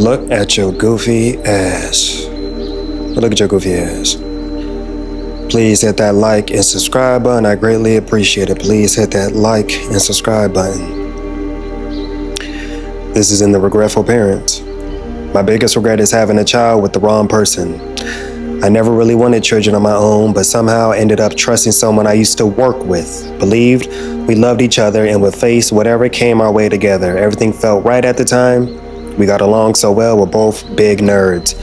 Look at your goofy ass. Look at your goofy ass. Please hit that like and subscribe button. I greatly appreciate it. Please hit that like and subscribe button. This is in the regretful parent. My biggest regret is having a child with the wrong person. I never really wanted children on my own, but somehow ended up trusting someone I used to work with. Believed we loved each other and would face whatever came our way together. Everything felt right at the time. We got along so well, we're both big nerds.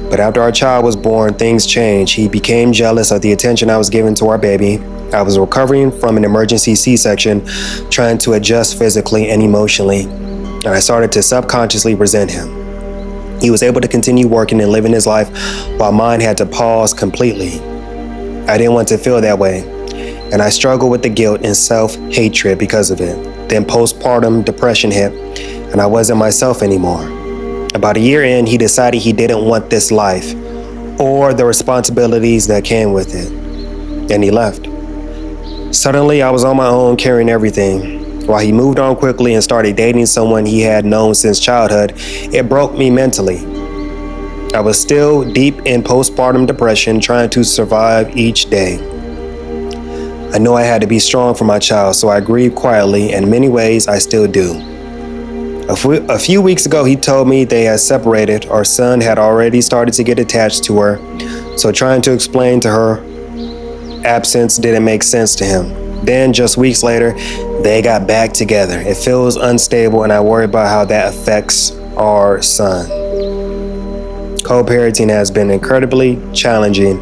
But after our child was born, things changed. He became jealous of the attention I was giving to our baby. I was recovering from an emergency C-section, trying to adjust physically and emotionally, and I started to subconsciously resent him. He was able to continue working and living his life while mine had to pause completely. I didn't want to feel that way, and I struggled with the guilt and self-hatred because of it. Then postpartum depression hit, and I wasn't myself anymore. About a year in, he decided he didn't want this life or the responsibilities that came with it, and he left. Suddenly, I was on my own carrying everything. While he moved on quickly and started dating someone he had known since childhood, it broke me mentally. I was still deep in postpartum depression, trying to survive each day. I knew I had to be strong for my child, so I grieved quietly. In many ways, I still do. A few weeks ago, he told me they had separated. Our son had already started to get attached to her, so trying to explain to her absence didn't make sense to him. Then, just weeks later, they got back together. It feels unstable, and I worry about how that affects our son. Co-parenting has been incredibly challenging.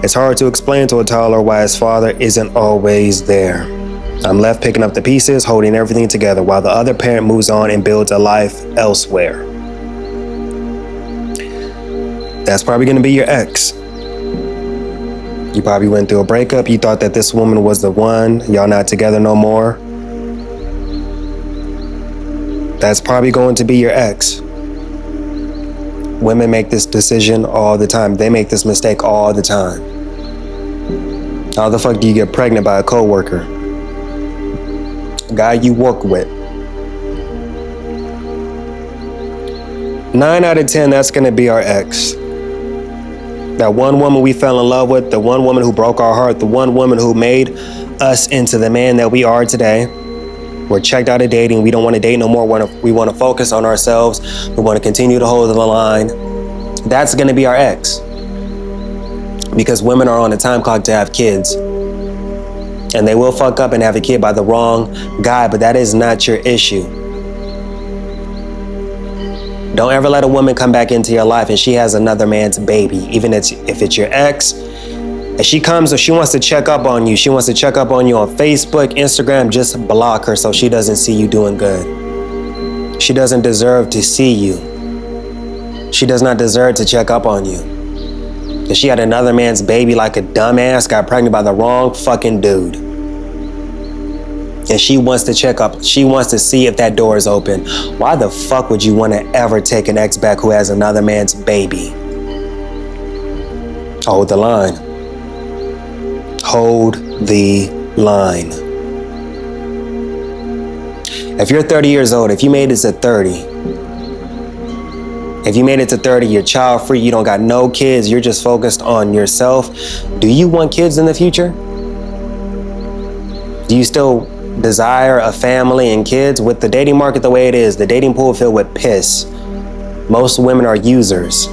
It's hard to explain to a toddler why his father isn't always there. I'm left picking up the pieces, holding everything together, while the other parent moves on and builds a life elsewhere. That's probably going to be your ex. You probably went through a breakup. You thought that this woman was the one. Y'all not together no more. That's probably going to be your ex. Women make this decision all the time. They make this mistake all the time. How the fuck do you get pregnant by a coworker? A guy you work with. 9 out of 10, that's gonna be our ex. That one woman we fell in love with, the one woman who broke our heart, the one woman who made us into the man that we are today. We're checked out of dating. We don't want to date no more. We want to focus on ourselves. We want to continue to hold the line. That's going to be our ex. Because women are on a time clock to have kids. And they will fuck up and have a kid by the wrong guy, but that is not your issue. Don't ever let a woman come back into your life and she has another man's baby, even if it's your ex. If she comes or she wants to check up on you, she wants to check up on you on Facebook, Instagram, just block her so she doesn't see you doing good. She doesn't deserve to see you. She does not deserve to check up on you. If she had another man's baby like a dumbass, got pregnant by the wrong fucking dude. And she wants to check up, she wants to see if that door is open. Why the fuck would you want to ever take an ex back who has another man's baby? Hold the line. Hold the line. If you're 30 years old, if you made it to 30, you're child free, you don't got no kids, you're just focused on yourself. Do you want kids in the future? Do you still desire a family and kids? With the dating market the way it is, the dating pool filled with piss. Most women are users.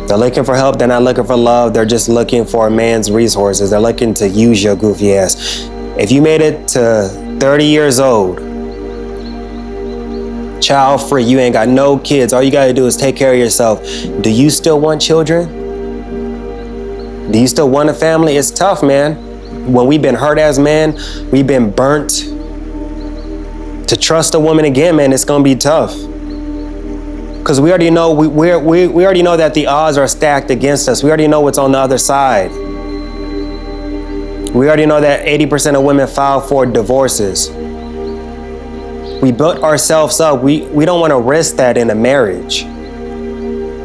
They're looking for help, they're not looking for love, they're just looking for a man's resources. They're looking to use your goofy ass. If you made it to 30 years old, child free, you ain't got no kids, all you gotta do is take care of yourself. Do you still want children? Do you still want a family? It's tough, man. When we've been hurt as men, we've been burnt. To trust a woman again, man, it's gonna be tough. Because we already know we already know that the odds are stacked against us. We already know what's on the other side. We already know that 80% of women file for divorces. We built ourselves up. We don't want to risk that in a marriage.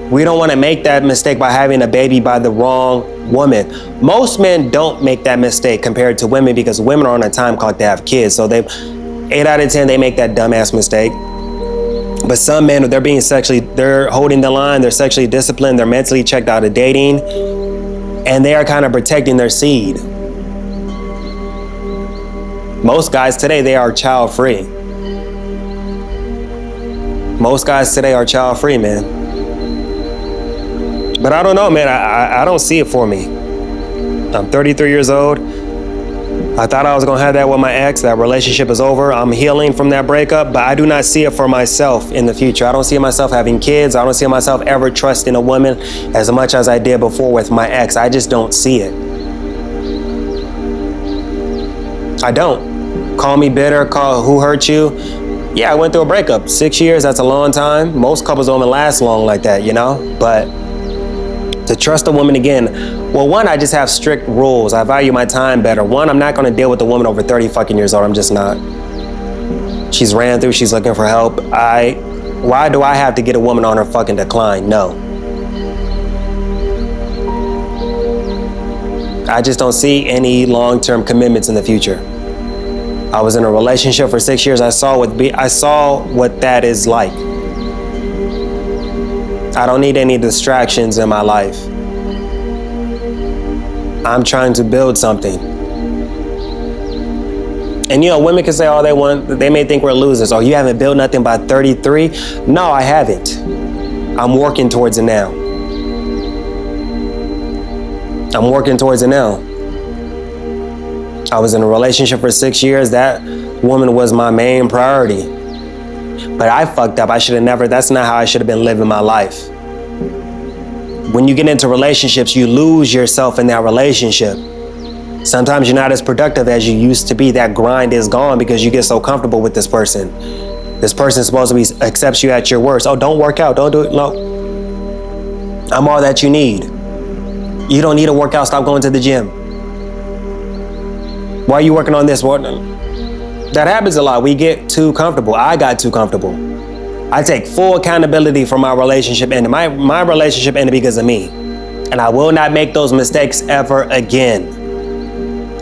We don't want to make that mistake by having a baby by the wrong woman. Most men don't make that mistake compared to women because women are on a time clock to have kids. So 8 out of 10, they make that dumbass mistake. But some men, they're holding the line, they're sexually disciplined, they're mentally checked out of dating, and they are kind of protecting their seed. Most guys today, they are child free. Most guys today are child free, man. But I don't know, man. I don't see it for me. I'm 33 years old. I thought I was gonna have that with my ex. That relationship is over. I'm healing from that breakup, but I do not see it for myself in the future. I don't see myself having kids. I don't see myself ever trusting a woman as much as I did before with my ex. I just don't see it. I don't. Call me bitter, call who hurt you. Yeah, I went through a breakup. 6 years, that's a long time. Most couples don't even last long like that, you know? But to trust a woman again, well, one, I just have strict rules. I value my time better. One, I'm not gonna deal with a woman over 30 fucking years old. I'm just not. She's ran through, she's looking for help. Why do I have to get a woman on her fucking decline? No. I just don't see any long-term commitments in the future. I was in a relationship for 6 years. I saw what that is like. I don't need any distractions in my life. I'm trying to build something. And you know, women can say all they want. They may think we're losers. Oh, you haven't built nothing by 33? No, I haven't. I'm working towards it now. I'm working towards it now. I was in a relationship for 6 years. That woman was my main priority. But I fucked up. That's not how I should have been living my life. When you get into relationships, you lose yourself in that relationship. Sometimes you're not as productive as you used to be. That grind is gone because you get so comfortable with this person. This person accepts you at your worst. Oh, don't work out. Don't do it. No. I'm all that you need. You don't need to work out. Stop going to the gym. Why are you working on this? That happens a lot. We get too comfortable. I got too comfortable. I take full accountability for my relationship ended. My relationship ended because of me. And I will not make those mistakes ever again.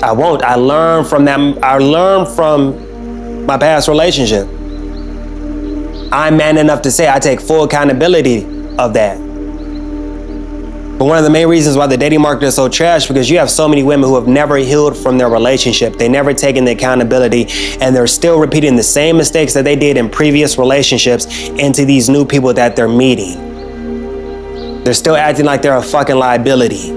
I won't. I learned from them. I learned from my past relationship. I'm man enough to say I take full accountability of that. But one of the main reasons why the dating market is so trash, because you have so many women who have never healed from their relationship. They never taken the accountability, and they're still repeating the same mistakes that they did in previous relationships into these new people that they're meeting. They're still acting like they're a fucking liability.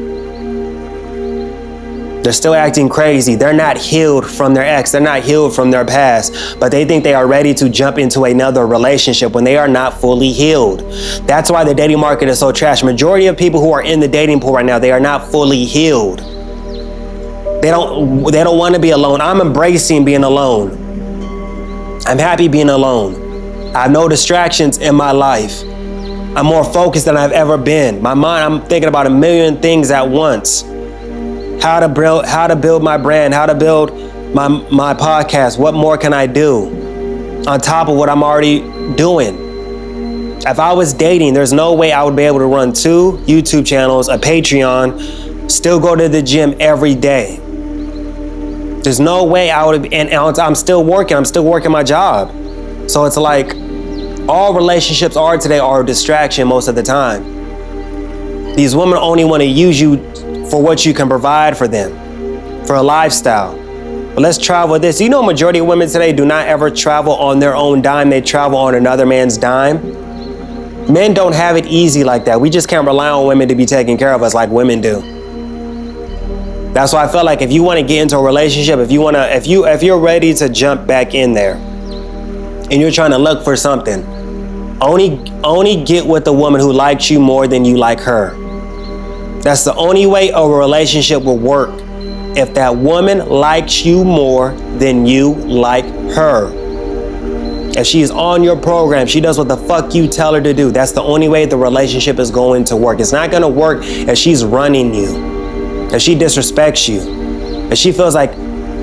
They're still acting crazy. They're not healed from their ex. They're not healed from their past, but they think they are ready to jump into another relationship when they are not fully healed. That's why the dating market is so trash. Majority of people who are in the dating pool right now, they are not fully healed. They don't want to be alone. I'm embracing being alone. I'm happy being alone. I have no distractions in my life. I'm more focused than I've ever been. My mind, I'm thinking about a million things at once. How to build my brand, how to build my podcast. What more can I do on top of what I'm already doing? If I was dating, there's no way I would be able to run 2 YouTube channels, a Patreon, still go to the gym every day. There's no way I would, and I'm still working my job. So it's like all relationships today are a distraction most of the time. These women only want to use you for what you can provide for them, for a lifestyle. But let's travel with this. You know, majority of women today do not ever travel on their own dime. They travel on another man's dime. Men don't have it easy like that. We just can't rely on women to be taking care of us like women do. That's why I feel like if you want to get into a relationship, if you're ready to jump back in there and you're trying to look for something, only get with a woman who likes you more than you like her. That's the only way a relationship will work. If that woman likes you more than you like her. If she's on your program, she does what the fuck you tell her to do. That's the only way the relationship is going to work. It's not going to work if she's running you, if she disrespects you, if she feels like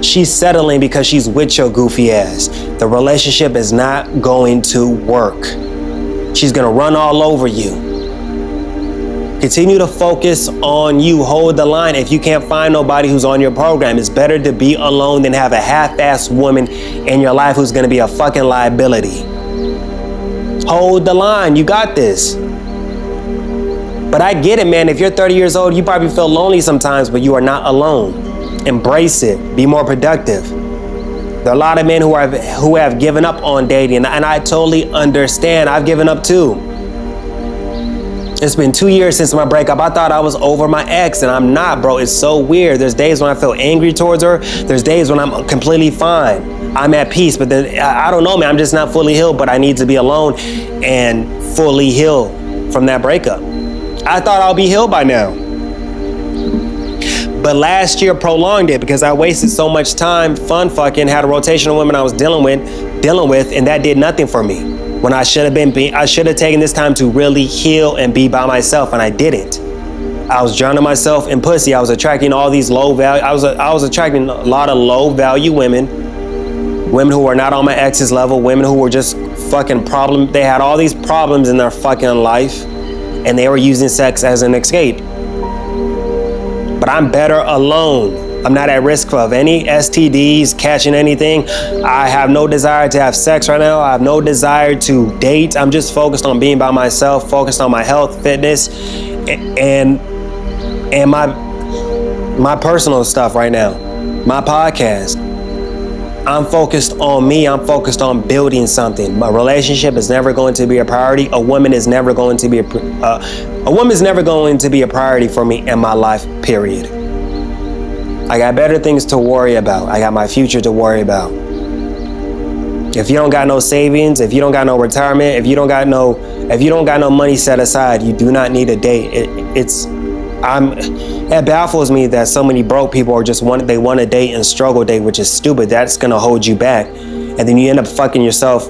she's settling because she's with your goofy ass. The relationship is not going to work. She's going to run all over you. Continue to focus on you. Hold the line. If you can't find nobody who's on your program, it's better to be alone than have a half-assed woman in your life who's going to be a fucking liability. Hold the line. You got this. But I get it, man. If you're 30 years old, you probably feel lonely sometimes, but you are not alone. Embrace it. Be more productive. There are a lot of men who have given up on dating, and I totally understand. I've given up too. It's been 2 years since my breakup. I thought I was over my ex, and I'm not, bro. It's so weird. There's days when I feel angry towards her. There's days when I'm completely fine. I'm at peace, but then I don't know, man. I'm just not fully healed, but I need to be alone and fully healed from that breakup. I thought I'll be healed by now. But last year prolonged it because I wasted so much time fun fucking, had a rotation of women I was dealing with, and that did nothing for me. When I should have taken this time to really heal and be by myself, and I didn't. I was drowning myself in pussy. I was attracting all these low value. I was attracting a lot of low value women who were not on my ex's level, women who were just fucking problem. They had all these problems in their fucking life, and they were using sex as an escape. But I'm better alone. I'm not at risk of any STDs, catching anything. I have no desire to have sex right now. I have no desire to date. I'm just focused on being by myself, focused on my health, fitness, and my personal stuff right now, my podcast. I'm focused on me. I'm focused on building something. My relationship is never going to be a priority. A woman is never going to be a woman's never going to be a priority for me in my life, period. I got better things to worry about. I got my future to worry about. If you don't got no savings, if you don't got no retirement, if you don't got no money set aside, you do not need a date. It baffles me that so many broke people are they want to date and struggle date, which is stupid. That's gonna hold you back, and then you end up fucking yourself.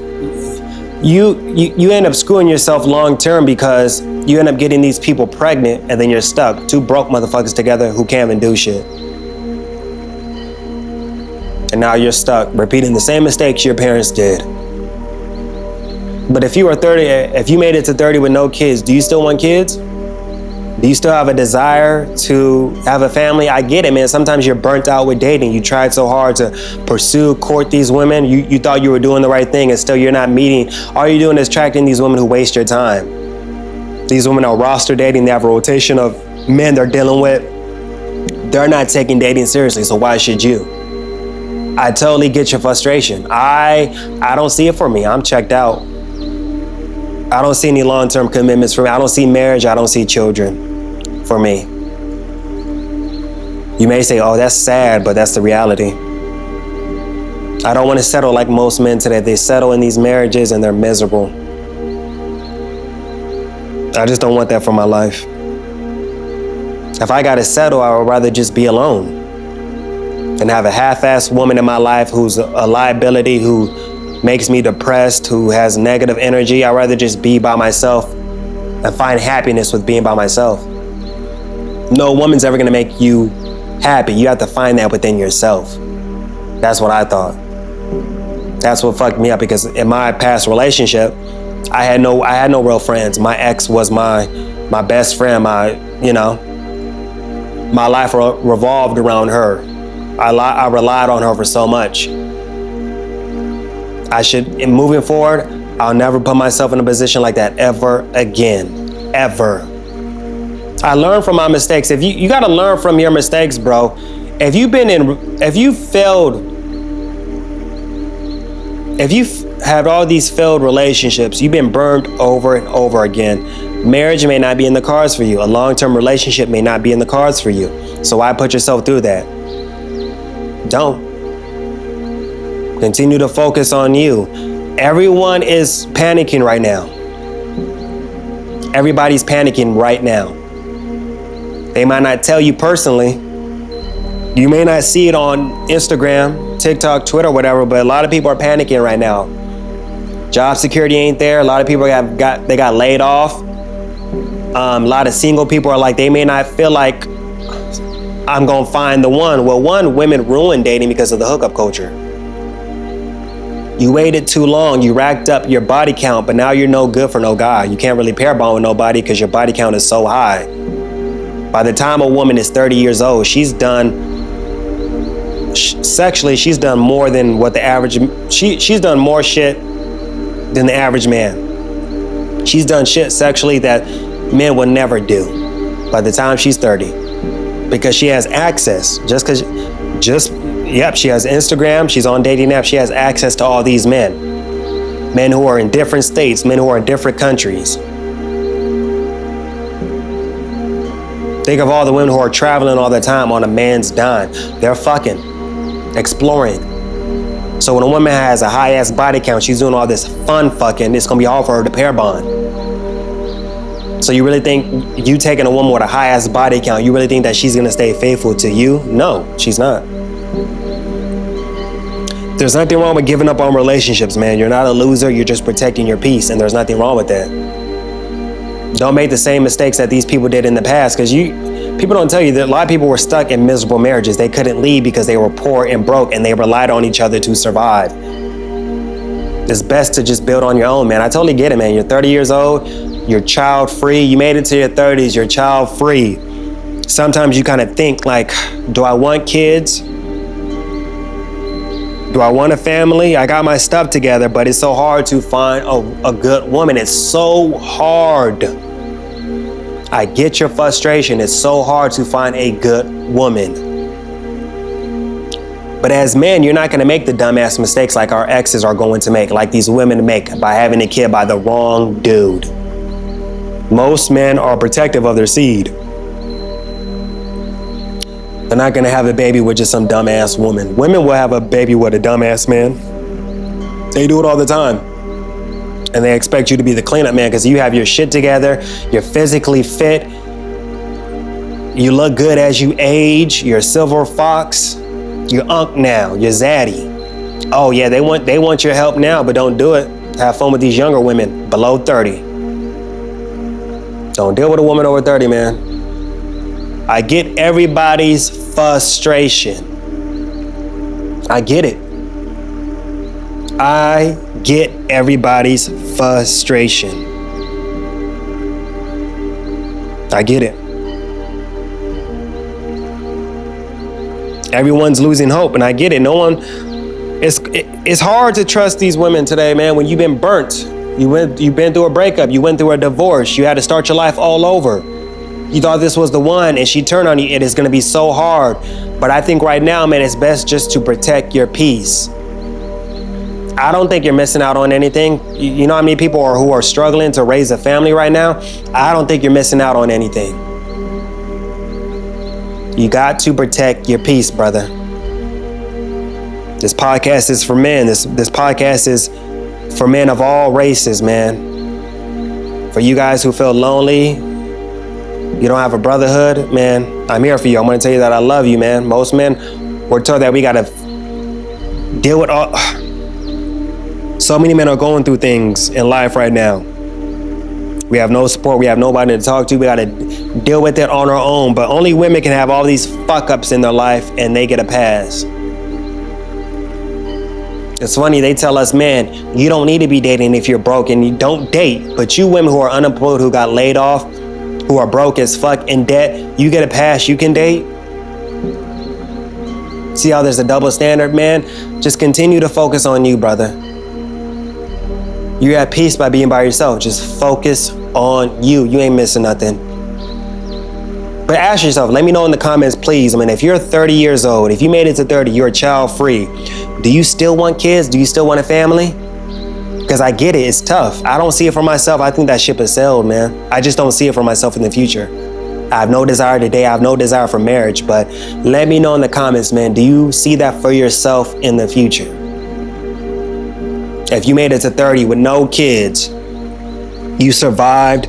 You end up screwing yourself long term because you end up getting these people pregnant, and then you're stuck. Two broke motherfuckers together who can't even do shit. And now you're stuck repeating the same mistakes your parents did. But if you were 30, if you made it to 30 with no kids, do you still want kids? Do you still have a desire to have a family? I get it, man. Sometimes you're burnt out with dating. You tried so hard to court these women. You thought you were doing the right thing, and still you're not meeting. All you're doing is attracting these women who waste your time. These women are roster dating. They have a rotation of men they're dealing with. They're not taking dating seriously, so why should you? I totally get your frustration. I don't see it for me. I'm checked out. I don't see any long-term commitments for me. I don't see marriage. I don't see children for me. You may say, oh, that's sad, but that's the reality. I don't want to settle like most men today. They settle in these marriages and they're miserable. I just don't want that for my life. If I gotta settle, I would rather just be alone and have a half-assed woman in my life who's a liability, who makes me depressed, who has negative energy. I'd rather just be by myself and find happiness with being by myself. No woman's ever gonna make you happy. You have to find that within yourself. That's what I thought. That's what fucked me up, because in my past relationship, I had no real friends. My ex was my best friend. My life revolved around her. I relied on her for so much. In moving forward, I'll never put myself in a position like that ever again, ever. I learned from my mistakes. If you gotta learn from your mistakes, bro. If you've had all these failed relationships, you've been burned over and over again. Marriage may not be in the cards for you. A long-term relationship may not be in the cards for you. So why put yourself through that? Don't. Continue to focus on you. Everyone is panicking right now. Everybody's panicking right now. They might not tell you personally. You may not see it on Instagram, TikTok, Twitter, whatever, but a lot of people are panicking right now. Job security ain't there. A lot of people got laid off. A lot of single people are like, they may not feel like I'm gonna find the one. Well, women ruin dating because of the hookup culture. You waited too long. You racked up your body count, but now you're no good for no guy. You can't really pair bond with nobody because your body count is so high. By the time a woman is 30 years old, sexually, she's done more than what the average, she's done more shit than the average man. She's done shit sexually that men will never do by the time she's 30. Because she has access. She has Instagram, she's on dating apps, she has access to all these men. Men who are in different states, men who are in different countries. Think of all the women who are traveling all the time on a man's dime. They're fucking, exploring. So when a woman has a high ass body count, she's doing all this fun fucking, it's gonna be hard for her to pair bond. So you really think you taking a woman with a high ass body count, you really think that she's gonna stay faithful to you? No, she's not. There's nothing wrong with giving up on relationships, man. You're not a loser, you're just protecting your peace, and there's nothing wrong with that. Don't make the same mistakes that these people did in the past, because people don't tell you that a lot of people were stuck in miserable marriages. They couldn't leave because they were poor and broke, and they relied on each other to survive. It's best to just build on your own, man. I totally get it, man. You're 30 years old, you're child free. You made it to your 30s, you're child free. Sometimes you kind of think like, do I want kids? Do I want a family? I got my stuff together, but it's so hard to find a good woman. It's so hard. I get your frustration. It's so hard to find a good woman. But as men, you're not going to make the dumbass mistakes like our exes are going to make, like these women make by having a kid by the wrong dude. Most men are protective of their seed. They're not gonna have a baby with just some dumbass woman. Women will have a baby with a dumbass man. They do it all the time. And they expect you to be the cleanup man because you have your shit together, you're physically fit, you look good as you age, you're a silver fox, you're unk now, you're zaddy. Oh yeah, they want your help now, but don't do it. Have fun with these younger women below 30. Don't deal with a woman over 30, man. I get everybody's frustration. I get it. I get everybody's frustration. I get it. Everyone's losing hope, and I get it. It's hard to trust these women today, man, when you've been burnt. You've been through a breakup, you went through a divorce, you had to start your life all over. You thought this was the one and she turned on you. It is gonna be so hard. But I think right now, man, it's best just to protect your peace. I don't think you're missing out on anything. You know how many people who are struggling to raise a family right now? I don't think you're missing out on anything. You got to protect your peace, brother. This podcast is for men. This podcast is for men of all races, man. For you guys who feel lonely, you don't have a brotherhood, man, I'm here for you. I'm gonna tell you that I love you, man. Most men, we're told that we gotta deal with all. So many men are going through things in life right now. We have no support, we have nobody to talk to, we gotta deal with it on our own. But only women can have all these fuck ups in their life and they get a pass. It's funny, they tell us, man, you don't need to be dating if you're broke, and you don't date. But you women who are unemployed, who got laid off, who are broke as fuck, in debt, you get a pass, you can date. See how there's a double standard, man? Just continue to focus on you, brother. You're at peace by being by yourself. Just focus on you. You ain't missing nothing. But ask yourself, let me know in the comments, please. I mean, if you're 30 years old, if you made it to 30, you're child free. Do you still want kids? Do you still want a family? Because I get it, it's tough. I don't see it for myself. I think that ship has sailed, man. I just don't see it for myself in the future. I have no desire today. I have no desire for marriage. But let me know in the comments, man. Do you see that for yourself in the future? If you made it to 30 with no kids, you survived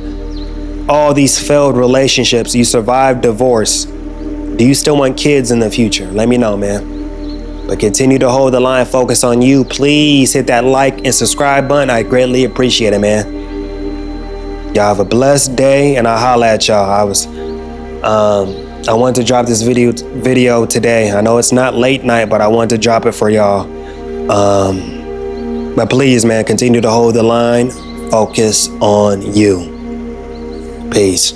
all these failed relationships, you survived divorce. Do you still want kids in the future? Let me know, man. But continue to hold the line, focus on you. Please hit that like and subscribe button. I greatly appreciate it, man. Y'all have a blessed day, and I'll holla at y'all. I wanted to drop this video today. I know it's not late night, but I wanted to drop it for y'all. But please, man, continue to hold the line, focus on you. Peace.